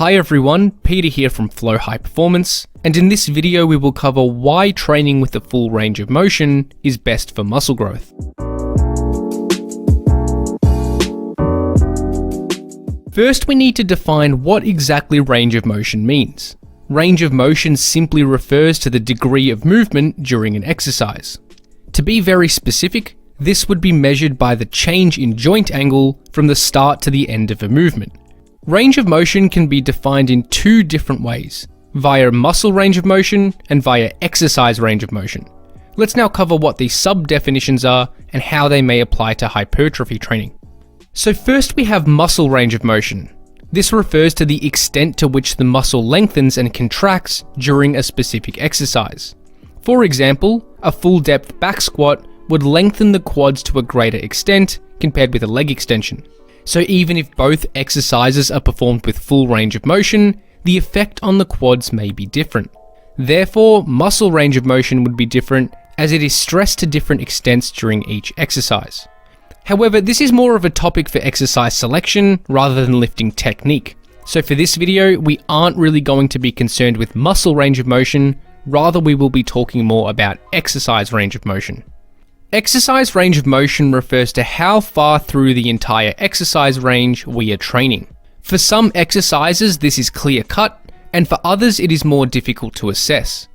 Hi everyone, Peter here from Flow High Performance, and in this video we will cover why training with the full range of motion is best for muscle growth. First, we need to define what exactly range of motion means. Range of motion simply refers to the degree of movement during an exercise. To be very specific, this would be measured by the change in joint angle from the start to the end of a movement. Range of motion can be defined in two different ways, via muscle range of motion and via exercise range of motion. Let's now cover what these sub-definitions are and how they may apply to hypertrophy training. So first we have muscle range of motion. This refers to the extent to which the muscle lengthens and contracts during a specific exercise. For example, a full depth back squat would lengthen the quads to a greater extent compared with a leg extension. So even if both exercises are performed with full range of motion, the effect on the quads may be different. Therefore, muscle range of motion would be different as it is stressed to different extents during each exercise. However, this is more of a topic for exercise selection rather than lifting technique. So for this video, we aren't really going to be concerned with muscle range of motion, rather we will be talking more about exercise range of motion. Exercise range of motion refers to how far through the entire exercise range we are training. For some exercises, this is clear-cut, and for others it is more difficult to assess.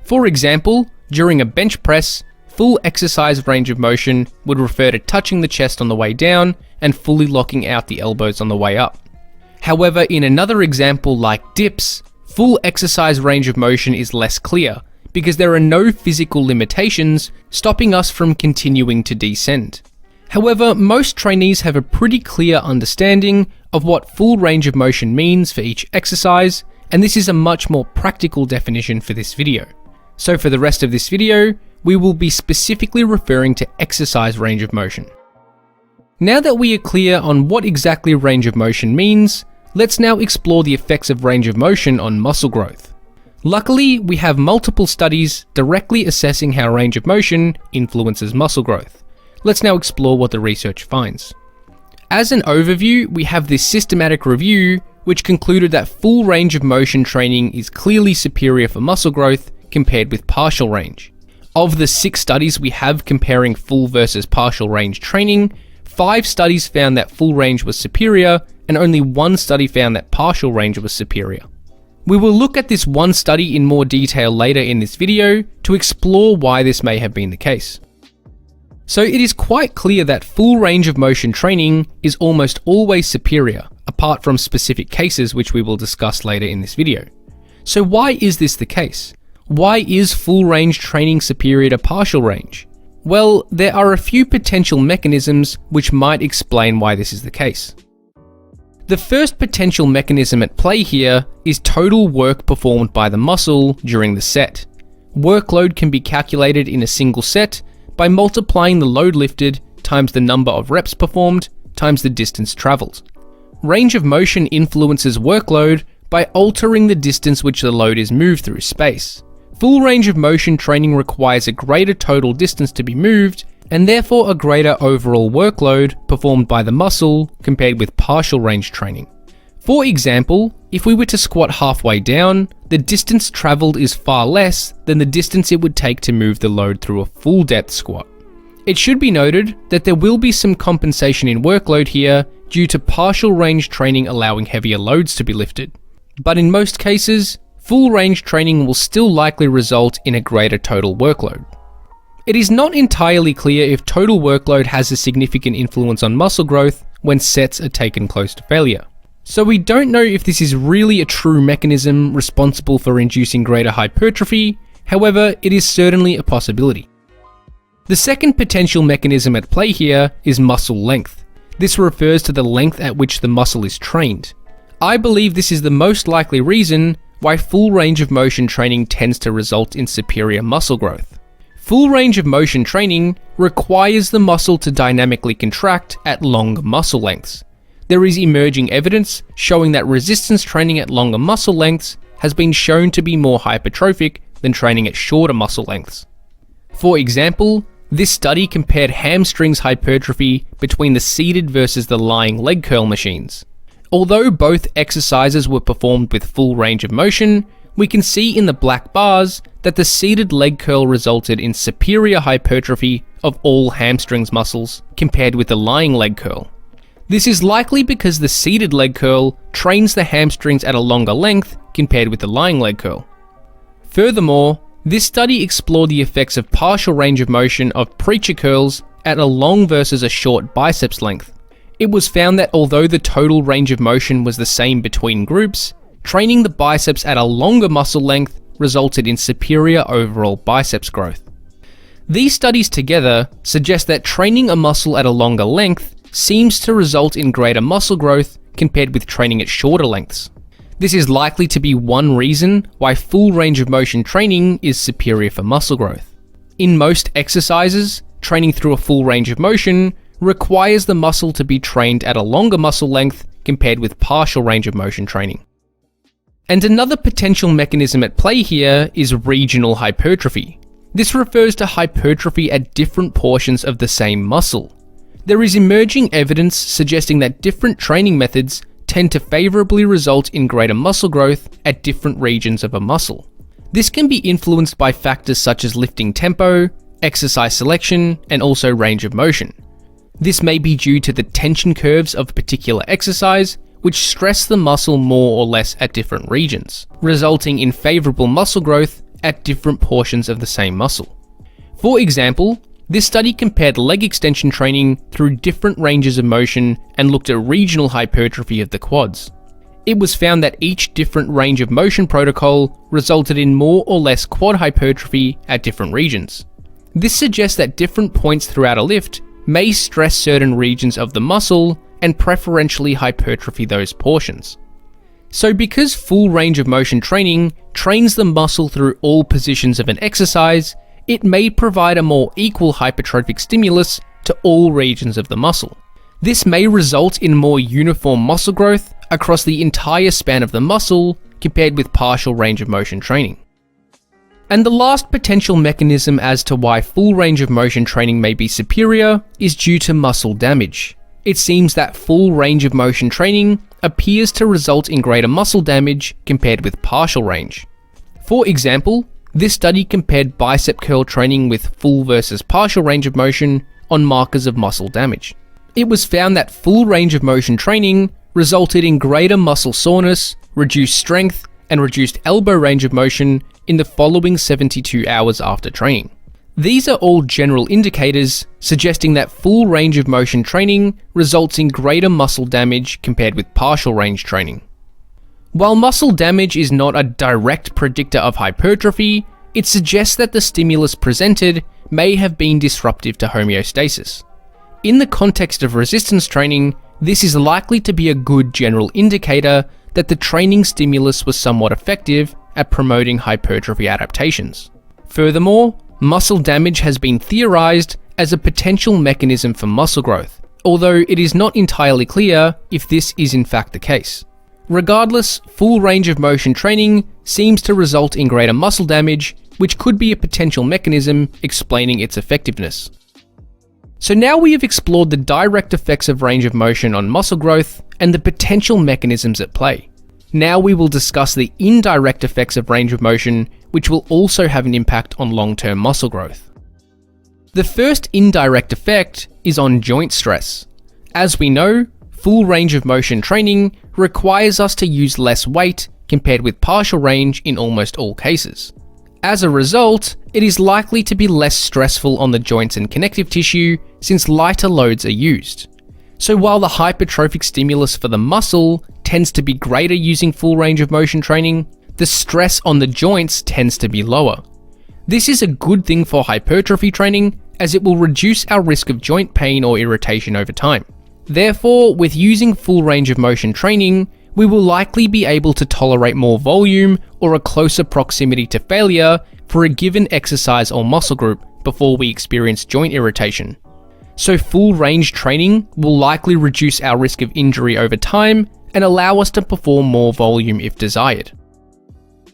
For example, during a bench press, full exercise range of motion would refer to touching the chest on the way down and fully locking out the elbows on the way up. However, in another example like dips, full exercise range of motion is less clear, because there are no physical limitations stopping us from continuing to descend. However, most trainees have a pretty clear understanding of what full range of motion means for each exercise, and this is a much more practical definition for this video. So for the rest of this video, we will be specifically referring to exercise range of motion. Now that we are clear on what exactly range of motion means, let's now explore the effects of range of motion on muscle growth. Luckily, we have multiple studies directly assessing how range of motion influences muscle growth. Let's now explore what the research finds. As an overview, we have this systematic review which concluded that full range of motion training is clearly superior for muscle growth compared with partial range. Of the 6 studies we have comparing full versus partial range training, 5 studies found that full range was superior and only 1 study found that partial range was superior. We will look at this one study in more detail later in this video to explore why this may have been the case. So it is quite clear that full range of motion training is almost always superior, apart from specific cases which we will discuss later in this video. So why is this the case? Why is full range training superior to partial range? Well, there are a few potential mechanisms which might explain why this is the case. The first potential mechanism at play here is total work performed by the muscle during the set. Workload can be calculated in a single set by multiplying the load lifted times the number of reps performed times the distance traveled. Range of motion influences workload by altering the distance which the load is moved through space. Full range of motion training requires a greater total distance to be moved and therefore a greater overall workload performed by the muscle compared with partial range training. For example, if we were to squat halfway down, the distance traveled is far less than the distance it would take to move the load through a full depth squat. It should be noted that there will be some compensation in workload here due to partial range training allowing heavier loads to be lifted. But in most cases, full range training will still likely result in a greater total workload. It is not entirely clear if total workload has a significant influence on muscle growth when sets are taken close to failure. So we don't know if this is really a true mechanism responsible for inducing greater hypertrophy, however, it is certainly a possibility. The second potential mechanism at play here is muscle length. This refers to the length at which the muscle is trained. I believe this is the most likely reason why full range of motion training tends to result in superior muscle growth. Full range of motion training requires the muscle to dynamically contract at longer muscle lengths. There is emerging evidence showing that resistance training at longer muscle lengths has been shown to be more hypertrophic than training at shorter muscle lengths. For example, this study compared hamstrings hypertrophy between the seated versus the lying leg curl machines. Although both exercises were performed with full range of motion, we can see in the black bars that the seated leg curl resulted in superior hypertrophy of all hamstrings muscles compared with the lying leg curl. This is likely because the seated leg curl trains the hamstrings at a longer length compared with the lying leg curl. Furthermore, this study explored the effects of partial range of motion of preacher curls at a long versus a short biceps length. It was found that although the total range of motion was the same between groups, training the biceps at a longer muscle length resulted in superior overall biceps growth. These studies together suggest that training a muscle at a longer length seems to result in greater muscle growth compared with training at shorter lengths. This is likely to be one reason why full range of motion training is superior for muscle growth. In most exercises, training through a full range of motion requires the muscle to be trained at a longer muscle length compared with partial range of motion training. And another potential mechanism at play here is regional hypertrophy. This refers to hypertrophy at different portions of the same muscle. There is emerging evidence suggesting that different training methods tend to favorably result in greater muscle growth at different regions of a muscle. This can be influenced by factors such as lifting tempo, exercise selection, and also range of motion. This may be due to the tension curves of a particular exercise, which stress the muscle more or less at different regions, resulting in favorable muscle growth at different portions of the same muscle. For example, this study compared leg extension training through different ranges of motion and looked at regional hypertrophy of the quads. It was found that each different range of motion protocol resulted in more or less quad hypertrophy at different regions. This suggests that different points throughout a lift may stress certain regions of the muscle and preferentially hypertrophy those portions. So because full range of motion training trains the muscle through all positions of an exercise, it may provide a more equal hypertrophic stimulus to all regions of the muscle. This may result in more uniform muscle growth across the entire span of the muscle compared with partial range of motion training. And the last potential mechanism as to why full range of motion training may be superior is due to muscle damage. It seems that full range of motion training appears to result in greater muscle damage compared with partial range. For example, this study compared bicep curl training with full versus partial range of motion on markers of muscle damage. It was found that full range of motion training resulted in greater muscle soreness, reduced strength, and reduced elbow range of motion in the following 72 hours after training. These are all general indicators suggesting that full range of motion training results in greater muscle damage compared with partial range training. While muscle damage is not a direct predictor of hypertrophy, it suggests that the stimulus presented may have been disruptive to homeostasis. In the context of resistance training, this is likely to be a good general indicator that the training stimulus was somewhat effective at promoting hypertrophy adaptations. Furthermore, muscle damage has been theorized as a potential mechanism for muscle growth, although it is not entirely clear if this is in fact the case. Regardless, full range of motion training seems to result in greater muscle damage, which could be a potential mechanism explaining its effectiveness. So now we have explored the direct effects of range of motion on muscle growth and the potential mechanisms at play. Now we will discuss the indirect effects of range of motion, which will also have an impact on long-term muscle growth. The first indirect effect is on joint stress. As we know, full range of motion training requires us to use less weight compared with partial range in almost all cases. As a result, it is likely to be less stressful on the joints and connective tissue since lighter loads are used. So while the hypertrophic stimulus for the muscle tends to be greater using full range of motion training, the stress on the joints tends to be lower. This is a good thing for hypertrophy training as it will reduce our risk of joint pain or irritation over time. Therefore, with using full range of motion training, we will likely be able to tolerate more volume or a closer proximity to failure for a given exercise or muscle group before we experience joint irritation. So full range training will likely reduce our risk of injury over time and allow us to perform more volume if desired.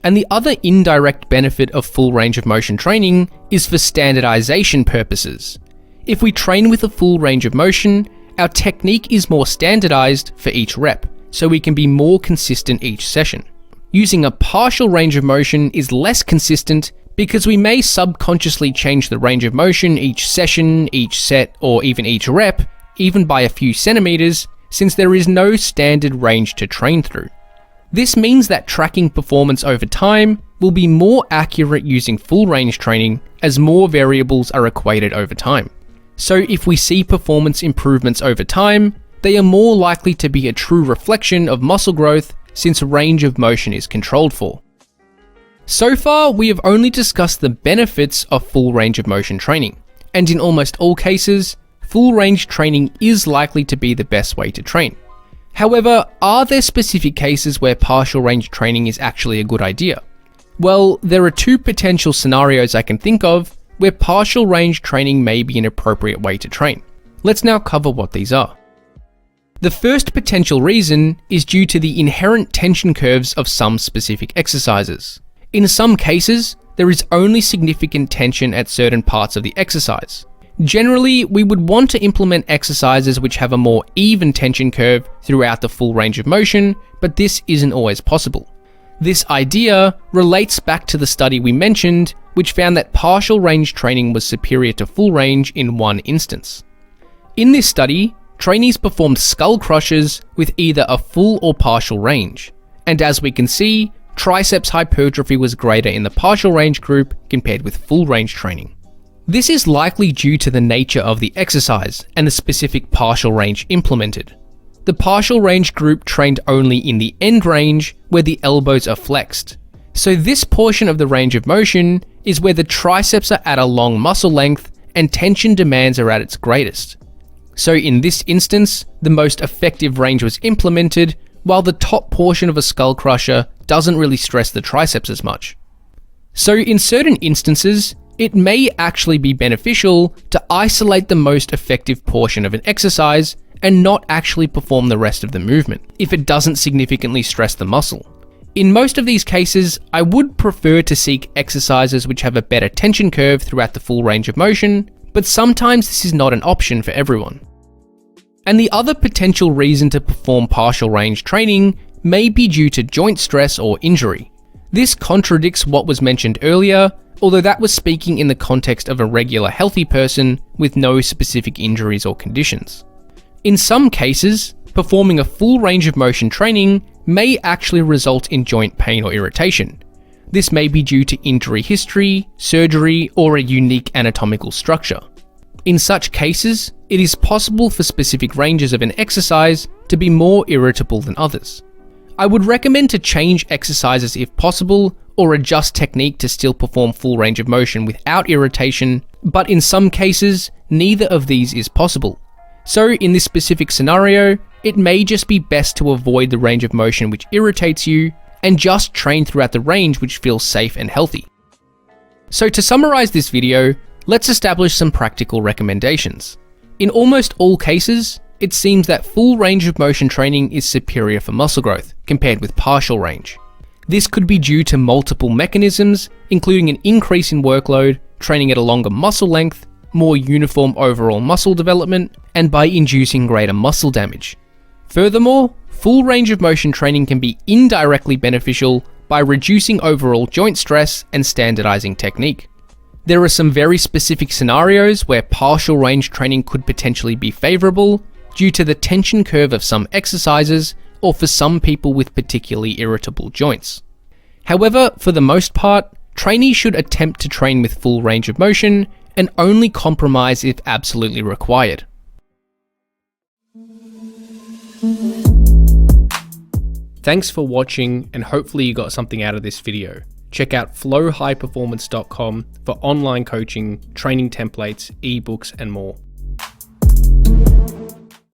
And the other indirect benefit of full range of motion training is for standardization purposes. If we train with a full range of motion, our technique is more standardized for each rep, so we can be more consistent each session. Using a partial range of motion is less consistent because we may subconsciously change the range of motion each session, each set, or even each rep, even by a few centimeters, since there is no standard range to train through. This means that tracking performance over time will be more accurate using full range training as more variables are equated over time. So if we see performance improvements over time, they are more likely to be a true reflection of muscle growth since range of motion is controlled for. So far, we have only discussed the benefits of full range of motion training, and in almost all cases, full range training is likely to be the best way to train. However, are there specific cases where partial range training is actually a good idea? Well, there are two potential scenarios I can think of where partial range training may be an appropriate way to train. Let's now cover what these are. The first potential reason is due to the inherent tension curves of some specific exercises. In some cases, there is only significant tension at certain parts of the exercise. Generally, we would want to implement exercises which have a more even tension curve throughout the full range of motion, but this isn't always possible. This idea relates back to the study we mentioned, which found that partial range training was superior to full range in one instance. In this study, trainees performed skull crushes with either a full or partial range, and as we can see, triceps hypertrophy was greater in the partial range group compared with full range training. This is likely due to the nature of the exercise and the specific partial range implemented. The partial range group trained only in the end range where the elbows are flexed. So this portion of the range of motion is where the triceps are at a long muscle length and tension demands are at its greatest. So in this instance, the most effective range was implemented, while the top portion of a skull crusher doesn't really stress the triceps as much. So in certain instances, it may actually be beneficial to isolate the most effective portion of an exercise and not actually perform the rest of the movement, if it doesn't significantly stress the muscle. In most of these cases, I would prefer to seek exercises which have a better tension curve throughout the full range of motion, but sometimes this is not an option for everyone. And the other potential reason to perform partial range training may be due to joint stress or injury. This contradicts what was mentioned earlier, although that was speaking in the context of a regular healthy person with no specific injuries or conditions. In some cases, performing a full range of motion training may actually result in joint pain or irritation. This may be due to injury history, surgery, or a unique anatomical structure. In such cases, it is possible for specific ranges of an exercise to be more irritable than others. I would recommend to change exercises if possible, or adjust technique to still perform full range of motion without irritation, but in some cases, neither of these is possible. So in this specific scenario, it may just be best to avoid the range of motion which irritates you, and just train throughout the range which feels safe and healthy. So to summarize this video, let's establish some practical recommendations. In almost all cases, it seems that full range of motion training is superior for muscle growth compared with partial range. This could be due to multiple mechanisms, including an increase in workload, training at a longer muscle length, more uniform overall muscle development, and by inducing greater muscle damage. Furthermore, full range of motion training can be indirectly beneficial by reducing overall joint stress and standardizing technique. There are some very specific scenarios where partial range training could potentially be favorable due to the tension curve of some exercises or for some people with particularly irritable joints. However, for the most part, trainees should attempt to train with full range of motion and only compromise if absolutely required. Thanks for watching, and hopefully you got something out of this video. Check out flowhighperformance.com for online coaching, training templates, ebooks, and more.